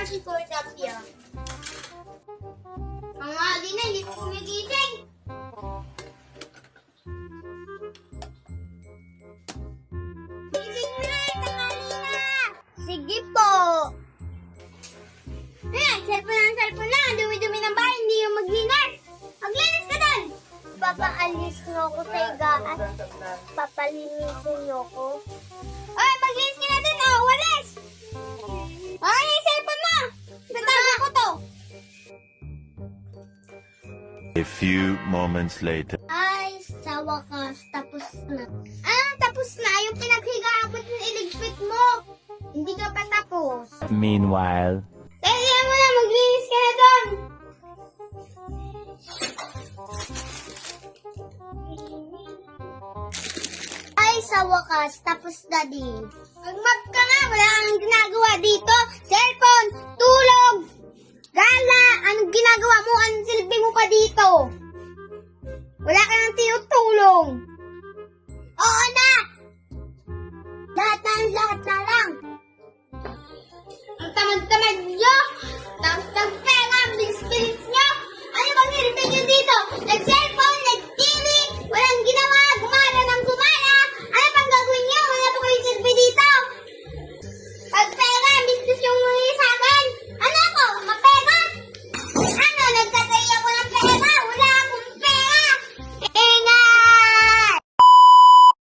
si Cordapia. Ang ali na, hindi ko sumigising. Gising mo na, tangali na. Sige po. Ayan, cellphone na. Dumi-dumi ng bahay, hindi yung maglinis. Maglinis ka doon. Papaalis na ako sa higaan. Papalinisin niyo ko. Ay, maglinis ka na doon. Oh, walis. Ay, yung cellphone mo. Natago ko to. A few moments later. Ay, sa wakas, tapos na. Ah, tapos na. Yung pinaghigaan mo, iligpit mo. Hindi ka pa tapos. Meanwhile. Kaya mo na, maglinis ka na doon. Ay, sa wakas, tapos na din. Mag-map ka nga, wala kang ginagawa dito. Cellphone, tulog, gala, anong ginagawa mo? Anong silbi mo pa dito? Wala ka nang tinutulong. Oo